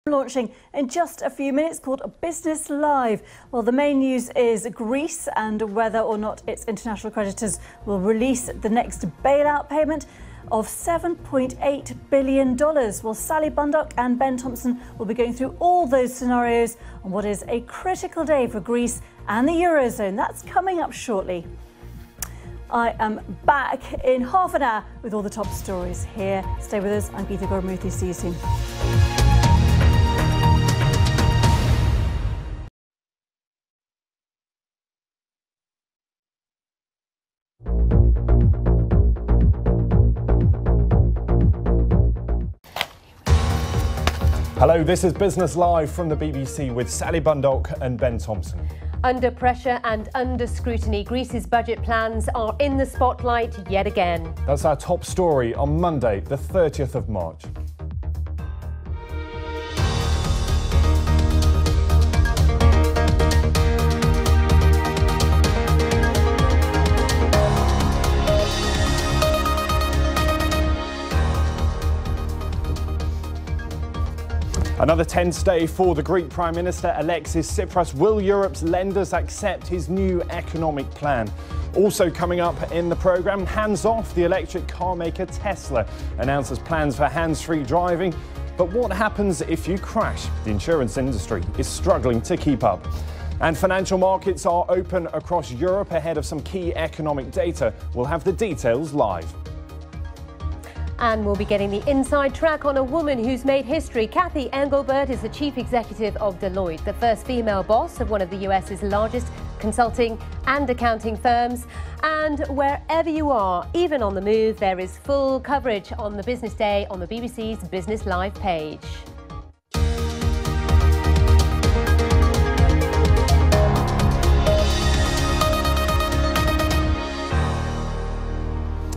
Launching in just a few minutes, called Business Live. Well, the main news is Greece and whether or not its international creditors will release the next bailout payment of $7.8 billion. Well, Sally Bundock and Ben Thompson will be going through all those scenarios on what is a critical day for Greece and the Eurozone. That's coming up shortly. I am back in half an hour with all the top stories here. Stay with us. I'm Geeta. See you soon. Hello, this is Business Live from the BBC with Sally Bundock and Ben Thompson. Under pressure and under scrutiny, Greece's budget plans are in the spotlight yet again. That's our top story on Monday, the 30th of March. Another tense day for the Greek Prime Minister Alexis Tsipras. Will Europe's lenders accept his new economic plan? Also coming up in the programme, hands off, the electric car maker Tesla announces plans for hands-free driving. But what happens if you crash? The insurance industry is struggling to keep up. And financial markets are open across Europe ahead of some key economic data. We'll have the details live. And we'll be getting the inside track on a woman who's made history. Kathy Engelbert is the chief executive of Deloitte, the first female boss of one of the US's largest consulting and accounting firms. And wherever you are, even on the move, there is full coverage on the business day on the BBC's Business Live page.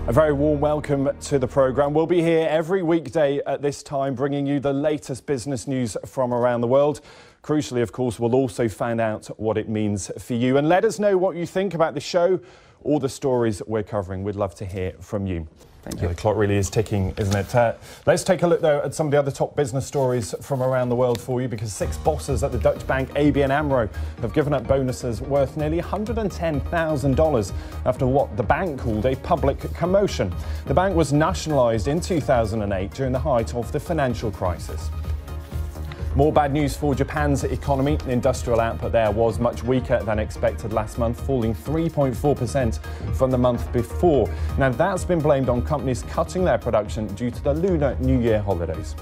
A very warm welcome to the programme. We'll be here every weekday at this time, bringing you the latest business news from around the world. Crucially, of course, we'll also find out what it means for you. And let us know what you think about the show or the stories we're covering. We'd love to hear from you. Thank you. The clock really is ticking, isn't it? Let's take a look, though, at some of the other top business stories from around the world for you, because 6 bosses at the Dutch bank ABN AMRO have given up bonuses worth nearly $110,000 after what the bank called a public commotion. The bank was nationalised in 2008 during the height of the financial crisis. More bad news for Japan's economy. Industrial output there was much weaker than expected last month, falling 3.4% from the month before. Now, that's been blamed on companies cutting their production due to the Lunar New Year holidays.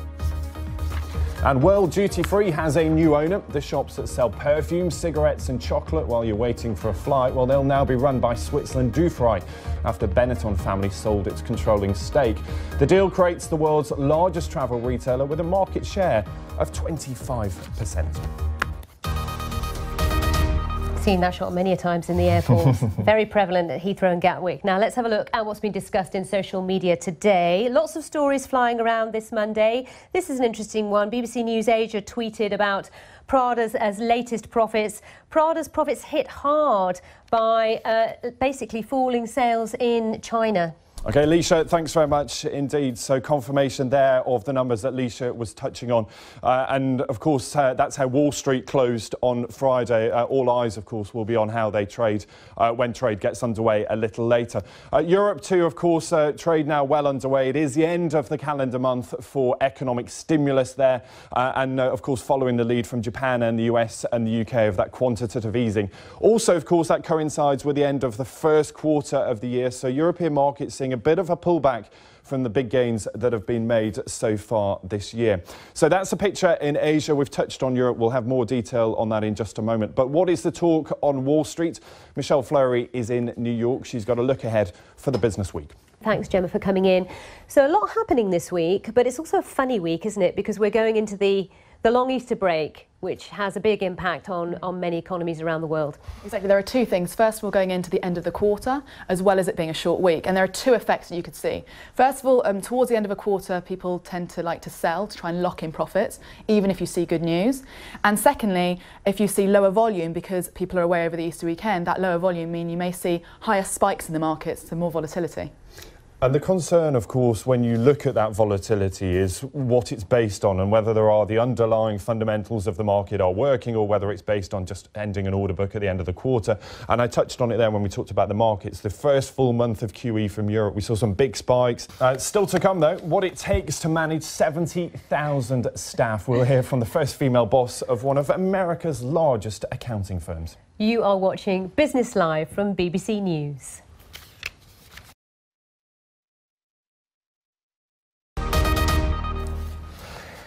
And World Duty Free has a new owner. The shops that sell perfume, cigarettes and chocolate while you're waiting for a flight, well, they'll now be run by Switzerland Dufry after Benetton family sold its controlling stake. The deal creates the world's largest travel retailer with a market share of 25%. Seen that shot many a times in the airports. Very prevalent at Heathrow and Gatwick. Now let's have a look at what's been discussed in social media today. Lots of stories flying around this Monday. This is an interesting one. BBC News Asia tweeted about Prada's latest profits. Prada's profits hit hard by basically falling sales in China. OK, Leisha, thanks very much indeed. So confirmation there of the numbers that Leisha was touching on. And of course, that's how Wall Street closed on Friday. All eyes, of course, will be on how they trade when trade gets underway a little later. Europe too, of course, trade now well underway. It is the end of the calendar month for economic stimulus there. And of course, following the lead from Japan and the US and the UK of that quantitative easing. Also, of course, that coincides with the end of the first quarter of the year. So European markets seeing a bit of a pullback from the big gains that have been made so far this year. So that's a picture in Asia. We've touched on Europe. We'll have more detail on that in just a moment. But what is the talk on Wall Street? Michelle Fleury is in New York. She's got a look ahead for the business week. Thanks, Gemma, for coming in. So a lot happening this week, but it's also a funny week, isn't it? Because we're going into the long Easter break, which has a big impact on many economies around the world. Exactly. There are two things. First of all, going into the end of the quarter, as well as it being a short week. And there are two effects that you could see. First of all, towards the end of a quarter, people tend to like to sell to try and lock in profits, even if you see good news. And secondly, if you see lower volume, because people are away over the Easter weekend, that lower volume means you may see higher spikes in the markets, so more volatility. And the concern, of course, when you look at that volatility is what it's based on and whether there are the underlying fundamentals of the market are working or whether it's based on just ending an order book at the end of the quarter. And I touched on it there when we talked about the markets. The first full month of QE from Europe, we saw some big spikes. Still to come, though, what it takes to manage 70,000 staff. We'll hear from the first female boss of one of America's largest accounting firms. You are watching Business Live from BBC News.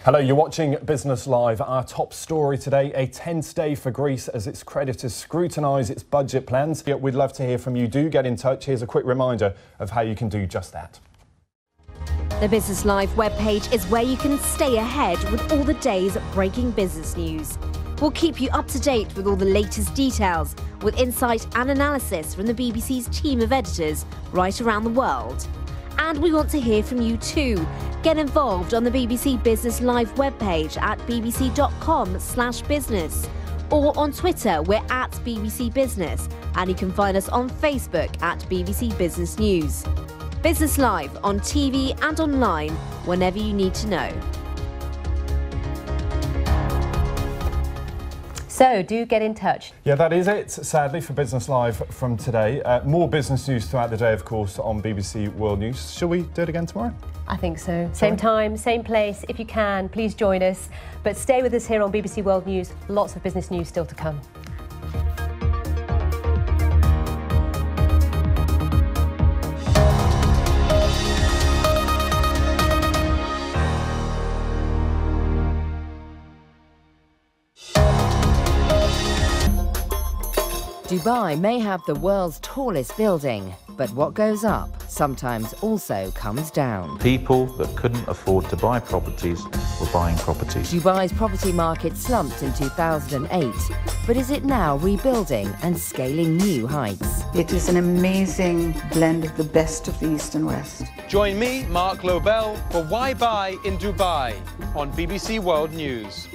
Hello, you're watching Business Live. Our top story today, a tense day for Greece as its creditors scrutinise its budget plans. We'd love to hear from you. Do get in touch. Here's a quick reminder of how you can do just that. The Business Live webpage is where you can stay ahead with all the day's breaking business news. We'll keep you up to date with all the latest details, with insight and analysis from the BBC's team of editors right around the world. And we want to hear from you too. Get involved on the BBC Business Live webpage at bbc.com/business. Or on Twitter, we're at BBC Business. And you can find us on Facebook at BBC Business News. Business Live on TV and online whenever you need to know. So do get in touch. Yeah, that is it, sadly, for Business Live from today. More business news throughout the day, of course, on BBC World News. Shall we do it again tomorrow? I think so. Same time, same place. If you can, please join us. But stay with us here on BBC World News. Lots of business news still to come. Dubai may have the world's tallest building, but what goes up sometimes also comes down. People that couldn't afford to buy properties were buying properties. Dubai's property market slumped in 2008, but is it now rebuilding and scaling new heights? It is an amazing blend of the best of the East and West. Join me, Mark Lobel, for Why Buy in Dubai on BBC World News.